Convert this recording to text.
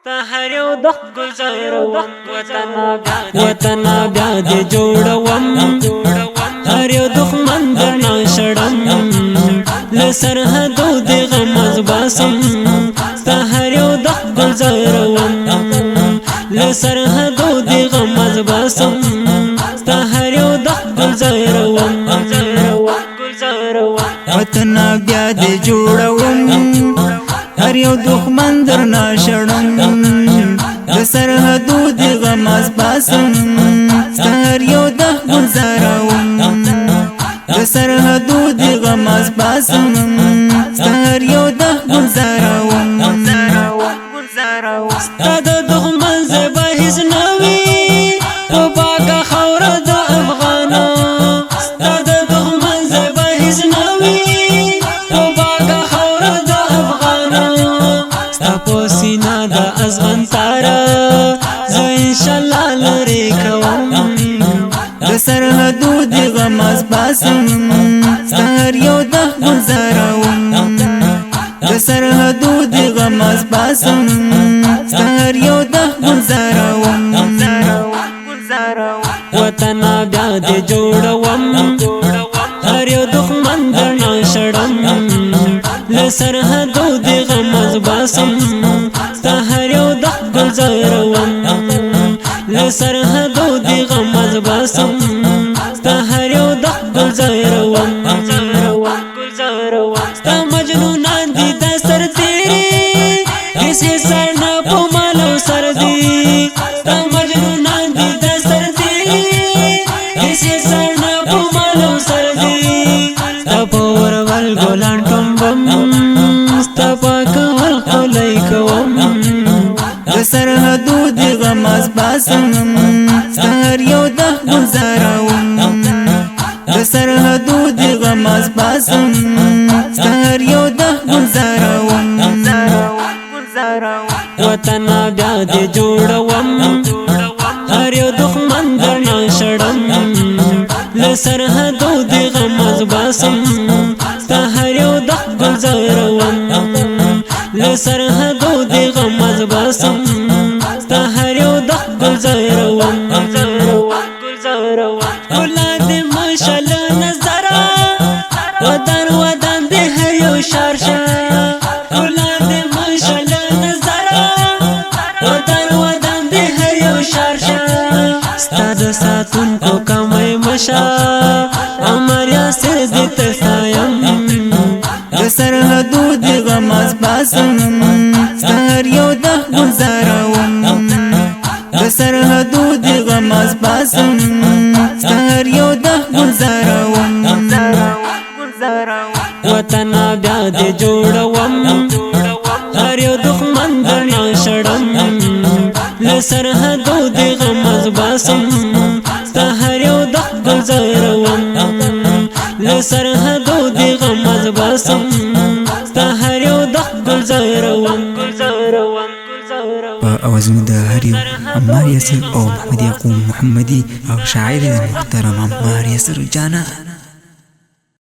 هر یو د گزاروم وطنا بیا دې جوړوم هر یو دښمن درنا شړم له سرحدو دې غمز باسم هر یو د گزاروم له سرحدو دې غمز باسم هر یو د گزاروم وطنا بیا دې جوړوم هر یو دښمن درنا شړم د سرحدو دې غمز باسم هر یو د گزاروم د سرحدو دې غمز باسم هر یو د گزاروم ستا د دښمن زبا هیڅ نه وي په پاکه خاوره د افغانو ستا د دښمن زبا هیڅ نه وي په پاکه خاوره د افغانو ستا په سینه د ازغن تاره زه انشاءالله لرې کوم د سرحدو دې غمز باسم هر یو د گزاروم د سرحدو دې غمز باسم هر یو د گزاروم وطنا بیا دې جوړوم هر یو دښمن درنا شړم له سرحدو دې غمز باسم هر یو د گزاروم له سرحدو دې غمز باسم هر یو د گزاروم ستا مجنونان دي د سر تیرې کسی سر نه په مالو سر دي ستا مجنونان دي د سر تیرې کسی سر نه په مالو سر دي ستا په ورول ګلان ټومبم ستا پاکول خولۍ کوم د سرحدو دې غمز باسم هر یو د گزاروم د سرحدو دې غمز باسم هر یو د گزاروم وطنا بیا دې جوړوم هر یو دښمن درنا شړم له سرحدو دې غمز باسم هر یو د گزاروم له سرحدو دې غمز باسم هر یو د گزاروم اولاد مشل نظره ودان دې هر یو شارشه اولاد مشل نظره ودان دې هر یو شارشه ستاد ساتون کو کمای مشا امر یاسر دې تسایم د سرحدو دې غمز باسم هر یو د گزاروم د سرحدو دې غمز باسم هر یو د گزاروم وطنا بیا دې جوړوم هر یو دښمن درنا شړم له سرحدو دې غمز باسم هر یو د گزاروم له سرحدو دې غمز باسم هر یو د گزاروم په اوازونو د هر یو عمار یاسر او محمد یعقوب محمدي او شاعر محترم عمار یاسر جانا